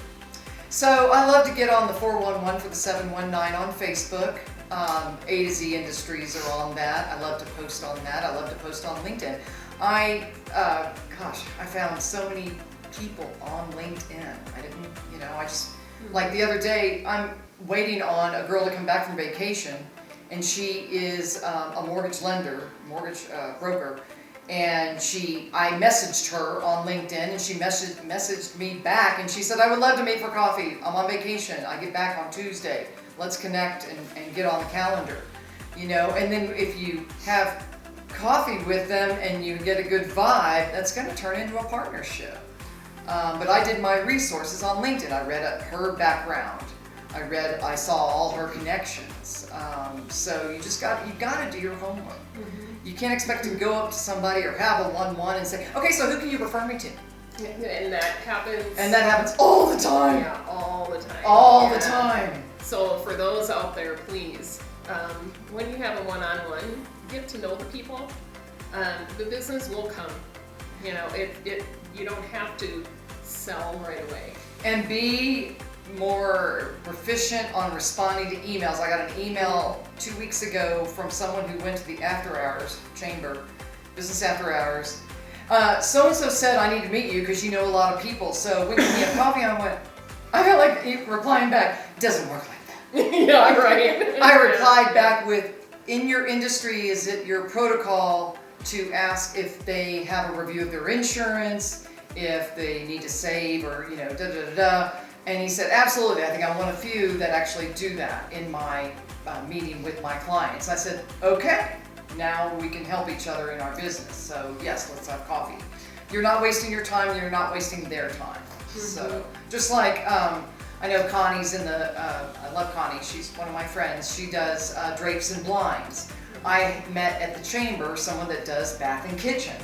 So I love to get on the 411 for the 719 on Facebook. A to Z Industries are on that. I love to post on that. I love to post on LinkedIn. I found so many people on LinkedIn. I just, like the other day, I'm waiting on a girl to come back from vacation, and she is a mortgage broker, and I messaged her on LinkedIn, and she messaged me back, and she said, I would love to meet for coffee. I'm on vacation. I get back on Tuesday. Let's connect and get on the calendar. You know, and then if you have coffee with them and you get a good vibe, that's going to turn into a partnership. But I did my resources on LinkedIn. I read her background. I saw all her connections. So you got to do your homework. You can't expect to go up to somebody or have a one-on-one and say, okay, so who can you refer me to? And that happens. And that happens all the time. Yeah, all the time. All the time. So for those out there, please, when you have a one-on-one, get to know the people. The business will come. You know, you don't have to sell right away. And be more proficient on responding to emails. I got an email 2 weeks ago from someone who went to the after hours chamber, business after hours. So-and-so said I need to meet you because you know a lot of people, so we can get coffee. I felt like replying back, it doesn't work like that. Yeah, right. I replied back with, in your industry, is it your protocol to ask if they have a review of their insurance, if they need to save, or, you know, da-da-da-da. And he said, absolutely, I think I'm one of few that actually do that in my meeting with my clients. I said, okay, now we can help each other in our business. So yes, let's have coffee. You're not wasting your time, you're not wasting their time. So just like, I know Connie's I love Connie, she's one of my friends. She does drapes and blinds. I met at the chamber someone that does bath and kitchen.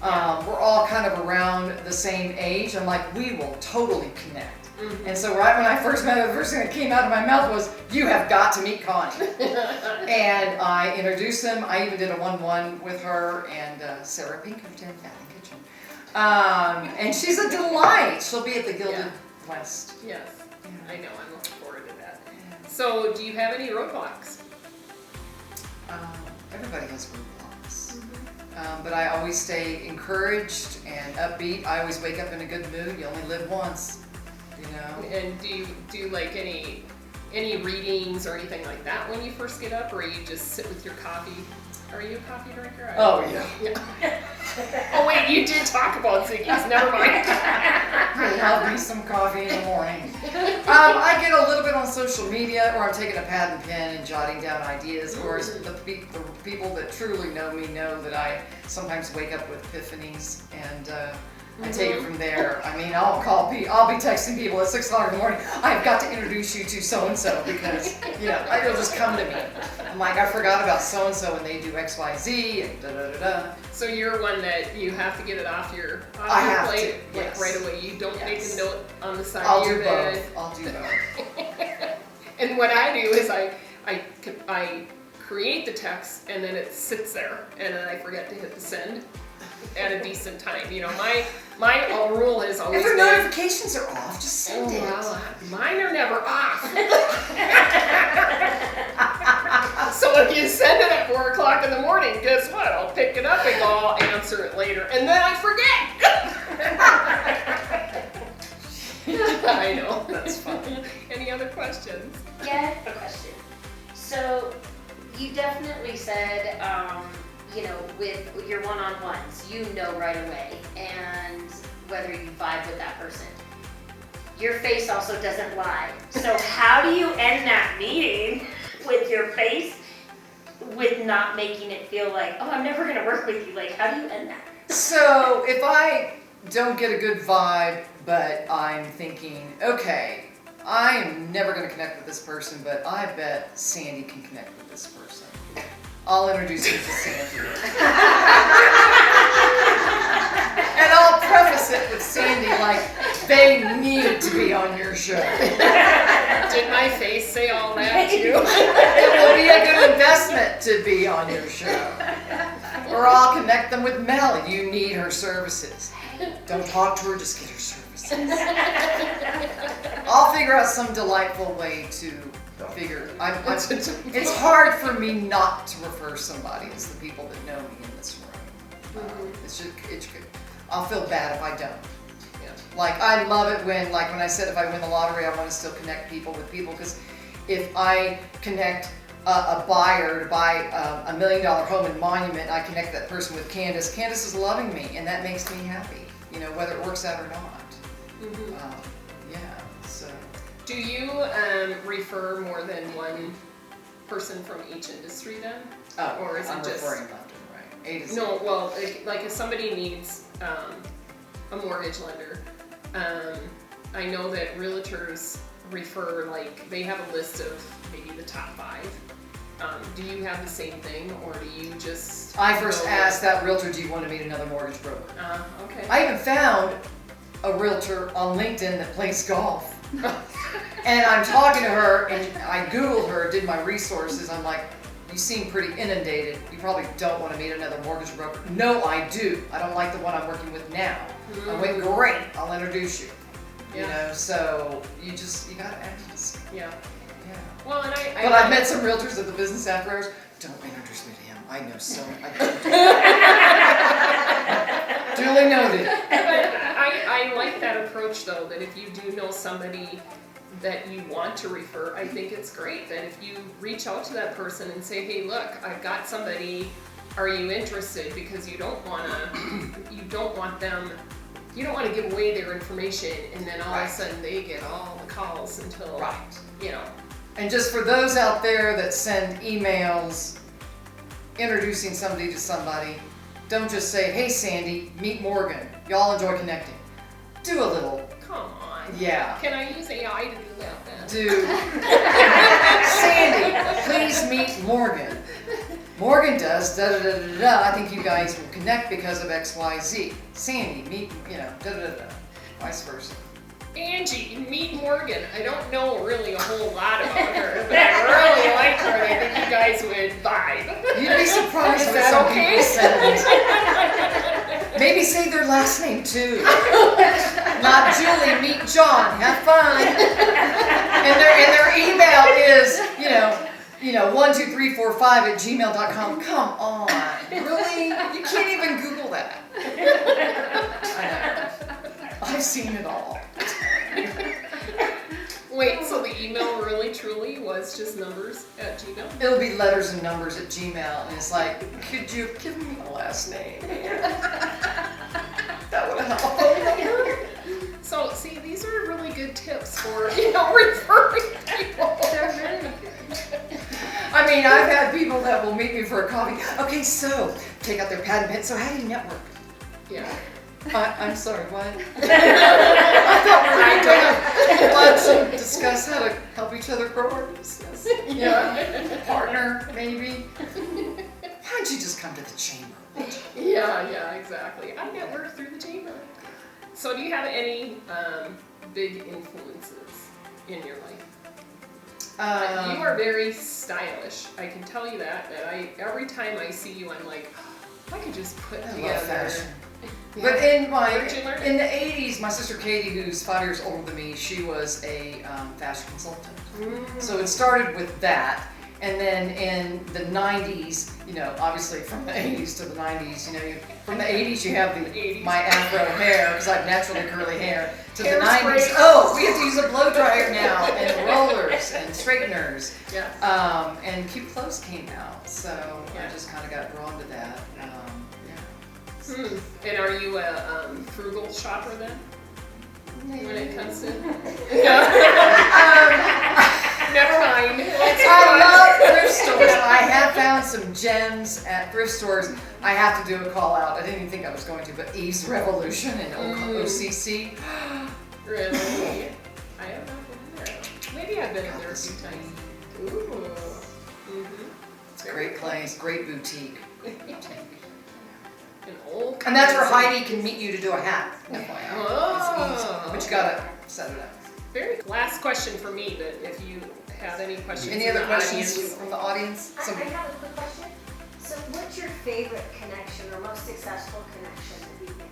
We're all kind of around the same age. I'm like, we will totally connect. And so right when I first met her, the first thing that came out of my mouth was, you have got to meet Connie. And I introduced them. I even did a one-on-one with her and Sarah Pinkerton, Bath and Kitchen. And she's a delight. She'll be at the Gilded West. Yes, I know. I'm looking forward to that. So do you have any roadblocks? Everybody has roadblocks. But I always stay encouraged and upbeat. I always wake up in a good mood. You only live once. You know. And do you do like any readings or anything like that when you first get up, or you just sit with your coffee? Are you a coffee drinker? Oh yeah. Oh wait, you did talk about Ziggy's. Never mind. I love me some coffee in the morning. I get a little bit on social media, or I'm taking a pad and pen and jotting down ideas. Or the people that truly know me know that I sometimes wake up with epiphanies, and I take it from there. I mean, I'll be texting people at 6 o'clock in the morning. I've got to introduce you to so-and-so because, you know, it'll just come to me. I'm like, I forgot about so-and-so and they do X, Y, Z and da-da-da-da. So you're one that you have to get it off your plate like right away. You don't make a note on the side of your bed. I'll do both. And what I do is I create the text and then it sits there and then I forget to hit the send at a decent time. You know, my rule has always If your been, notifications are off, just send it. well, mine are never off. So if you send it at 4 o'clock in the morning, guess what? I'll pick it up and go, I'll answer it later. And then I forget. I know. That's funny. Any other questions? Yeah, I have a question. So you definitely said, with your one-on-ones, you know right away, and whether you vibe with that person. Your face also doesn't lie. So how do you end that meeting with your face with not making it feel like, oh, I'm never gonna work with you? Like, how do you end that? So if I don't get a good vibe, but I'm thinking, okay, I am never going to connect with this person, but I bet Sandy can connect with this person. I'll introduce you to Sandy. And I'll preface it with Sandy like, they need to be on your show. Did my face say all that too? It will be a good investment to be on your show. Or I'll connect them with Mel. You need her services. Don't talk to her, just get her services. I'll figure out some delightful way to figure. It's hard for me not to refer somebody. It's the people that know me in this room. I'll feel bad if I don't. Like, I love it when I said if I win the lottery, I want to still connect people with people, because if I connect a buyer to buy $1 million home in Monument, I connect that person with Candace. Candace is loving me, and that makes me happy, whether it works out or not. So. Do you refer more than one person from each industry then? Oh, or is I'm it just referring left and right. A to Z. No, well, like if somebody needs a mortgage lender, I know that realtors refer, like they have a list of maybe the top 5. Do you have the same thing, or do you just? I first asked that realtor, do you want to meet another mortgage broker? Okay. I even found a realtor on LinkedIn that plays golf. And I'm talking to her, and I Googled her, did my resources. I'm like, you seem pretty inundated. You probably don't want to meet another mortgage broker. No, I do. I don't like the one I'm working with now. I went, great, I'll introduce you. So you gotta ask. Yeah. Well, and But I've met some realtors at the business after hours. Don't introduce me to him. I know so much. Duly noted. I like that approach though, that if you do know somebody that you want to refer, I think it's great that if you reach out to that person and say, hey, look, I've got somebody, are you interested? Because you don't want to give away their information and then all of a sudden they get all the calls until, And just for those out there that send emails introducing somebody to somebody, don't just say, hey Sandy, meet Morgan. Y'all enjoy connecting. Do a little. come on. Yeah. Can I use AI to do that then? Sandy, please meet Morgan. Morgan does da-da-da-da-da. I think you guys will connect because of XYZ. Sandy, meet, da-da-da-da. Vice versa. Angie, meet Morgan. I don't know really a whole lot about her, but I really like her and I think you guys would vibe. You'd be surprised what some people send. Maybe say their last name too. Not Julie, meet John. Have fun. And their email is, 12345@gmail.com. Come on, really? You can't even Google that. I know. I've seen it all. Wait, so the email really truly was just numbers at Gmail? It'll be letters and numbers at Gmail, and it's like, could you have given me the last name? That would have helped. So, see, these are really good tips for, referring people. They're really good. I mean, I've had people that will meet me for a coffee. Okay, so, take out their pad and pen. So how do you network? Yeah. I'm sorry, what? I thought we were going to discuss how to help each other grow our business. Yeah. Partner, maybe. Why don't you just come to the chamber? Yeah, exactly. I network through the chamber. So do you have any big influences in your life? You are very stylish. I can tell you that every time I see you, I'm like, I could just put I together. love fashion. Yeah. But Where'd you learn it? in the 80s, my sister Katie, who's 5 years older than me, she was a fashion consultant. So it started with that. And then in the 90s, you know, obviously from the 80s to the 90s, you know, from the 80s you have my afro hair, because I have naturally curly hair, to the 90s, oh, we have to use a blow dryer now, and rollers, and straighteners. Yeah. And cute clothes came out, so I just kind of got drawn to that. And are you a frugal shopper then? When it comes to... Never mind. I love thrift stores. I have found some gems at thrift stores. I have to do a call out. I didn't even think I was going to, but Eve's Revolution and OCC. Really? I have not been there. Maybe I've been in there a few times. Ooh. It's a great place, great boutique. An old And that's where concept. Heidi can meet you to do a hat. FYI. Oh. It's easy, but you gotta set it up. Very last question for me, but if you have any questions. Any in other the questions audience. from the audience? I have a quick question. So what's your favorite connection or most successful connection that you've made?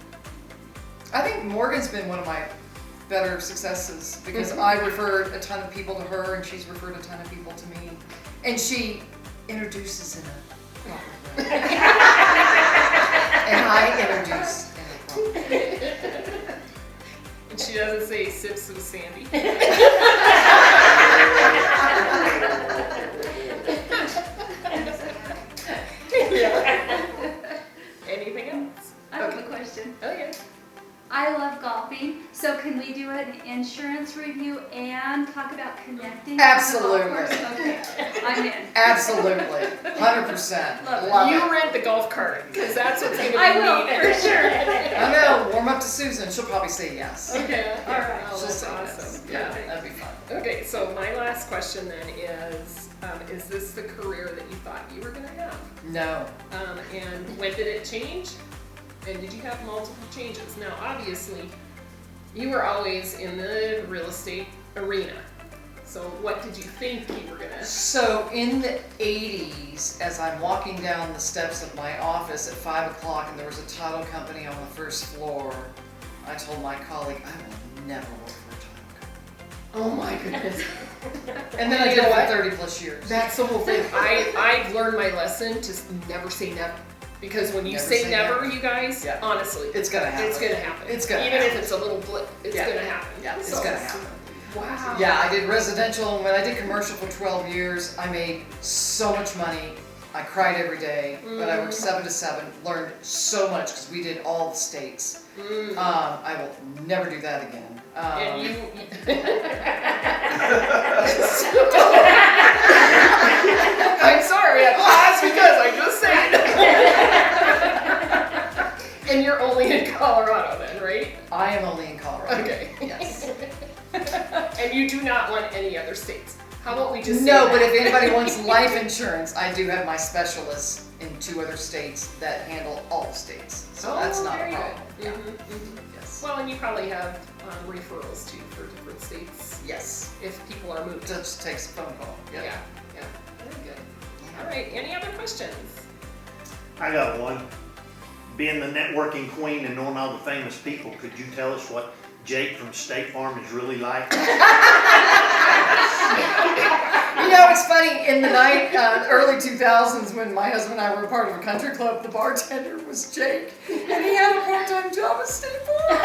I think Morgan's been one of my better successes because I referred a ton of people to her and she's referred a ton of people to me. And she introduces in a proper way. And I introduce in a proper way. And she doesn't say sips with Sandy. Anything else? I have a question. Okay. I love golfing, so can we do an insurance review and talk about connecting? Absolutely. On the golf course? Okay, I'm in. Absolutely. 100%. Love it. Love You it. rent the golf cart, because that's what's going to be I will, needed. for sure. I know, warm up to Susan. She'll probably say yes. Okay. All right. Oh, She'll that's say yes. awesome. Yeah, Perfect. that'd be fun. Okay, so my last question then is this the career that you thought you were going to have? No. And when did it change? And did you have multiple changes? Now, obviously, you were always in the real estate arena. So what did you think you were gonna? So in the 80s, as I'm walking down the steps of my office at 5 o'clock and there was a title company on the first floor, I told my colleague, I will never work for a title company. Oh my goodness. And then I You did know it for what? 30 plus years. That's the whole thing. I've learned my lesson to never say never. Because when you Never say say never, never. you guys, Yeah. honestly, It's gonna happen. it's gonna happen. It's gonna Even happen. if it's a little blip, it's Yeah. gonna happen. Yeah, it's So- gonna happen. Wow. Yeah, I did residential, and when I did commercial for 12 years, I made so much money. I cried every day, but I worked 7 to 7, learned so much because we did all the states. I will never do that again. And you. I'm sorry, I paused because I just said. And you're only in Colorado then, right? I am only in Colorado. Okay. Yes. And you do not want any other states. How about we just No, say but that? if anybody wants life insurance, I do have my specialists in 2 other states that handle all the states. So that's not a very problem. good. Yeah. Yes. Well, and you probably have referrals too for different states Yes. if people are moving. It just takes a phone call. Yeah, yeah. Very good. All right, any other questions? I got one. Being the networking queen and knowing all the famous people, could you tell us what Jake from State Farm is really like? You know, it's funny, in the early 2000s when my husband and I were part of a country club, the bartender was Jake, and he had a part-time job at State Farm.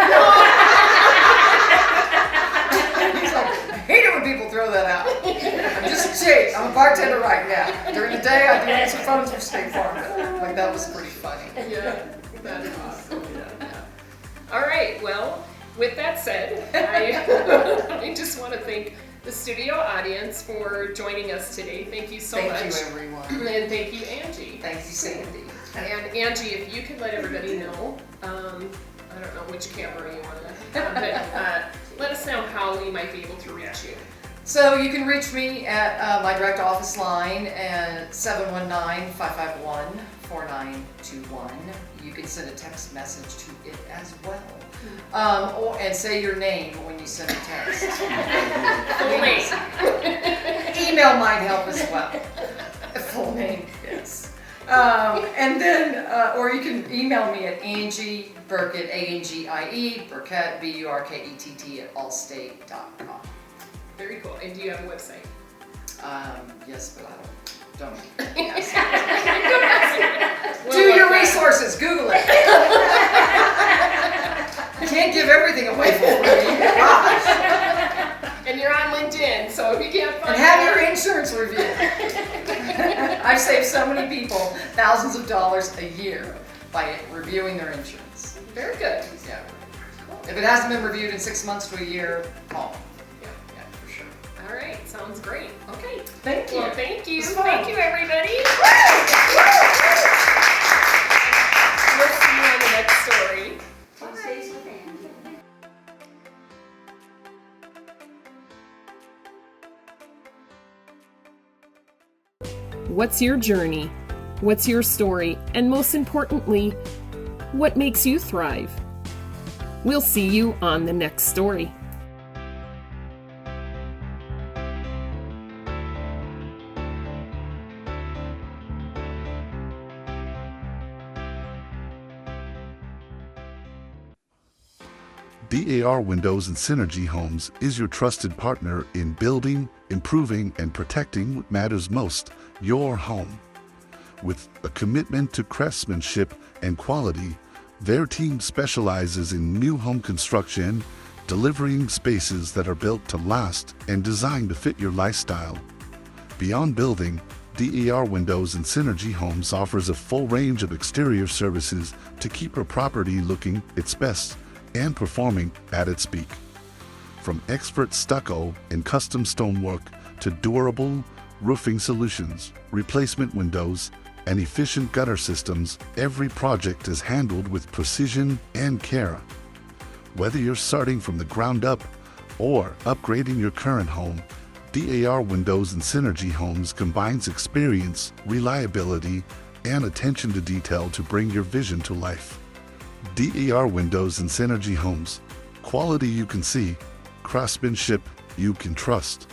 He's like, I hate it when people throw that out. I'm just Jake, I'm a bartender right now. During the day, I do answer phones for State Farm. Like, that was pretty funny. Yeah, that's awesome. Yeah. All right, well, with that said, I just want to thank the studio audience for joining us today. Thank you so much. Thank you, everyone. And thank you, Angie. Thank you, Sandy. And Angie, if you could let everybody know, I don't know which camera you want to have, but let us know how we might be able to reach you. So you can reach me at my direct office line at 719-551-4921. you can send a text message to it as well. And say your name when you send a text. Full name. Email might help as well. Full name, yes. And then, or you can email me at Angie Burkett, A-N-G-I-E, Burkett, B-U-R-K-E-T-T at allstate.com. Very cool. And do you have a website? Yes, but I don't. Yes. Do your resources, Google it. You can't give everything away for free. Gosh. And you're on LinkedIn, so if you can't find And have your insurance reviewed. I've saved so many people thousands of dollars a year by reviewing their insurance. Very good. Yeah. If it hasn't been reviewed in 6 months to a year, call me. Yeah, for sure. All right, sounds great. Okay. Thank you. Well, thank you. It's fun. Thank you, everybody. We'll see you on the next story. Tuesdays with Angie. What's your journey? What's your story? And most importantly, what makes you thrive? We'll see you on the next story. DAR Windows and Synergy Homes is your trusted partner in building, improving, and protecting what matters most, your home. With a commitment to craftsmanship and quality, their team specializes in new home construction, delivering spaces that are built to last and designed to fit your lifestyle. Beyond building, DAR Windows and Synergy Homes offers a full range of exterior services to keep your property looking its best and performing at its peak. From expert stucco and custom stonework to durable roofing solutions, replacement windows, and efficient gutter systems, every project is handled with precision and care. Whether you're starting from the ground up or upgrading your current home, DAR Windows and Synergy Homes combines experience, reliability, and attention to detail to bring your vision to life. DAR Windows and Synergy Homes. Quality you can see, craftsmanship you can trust.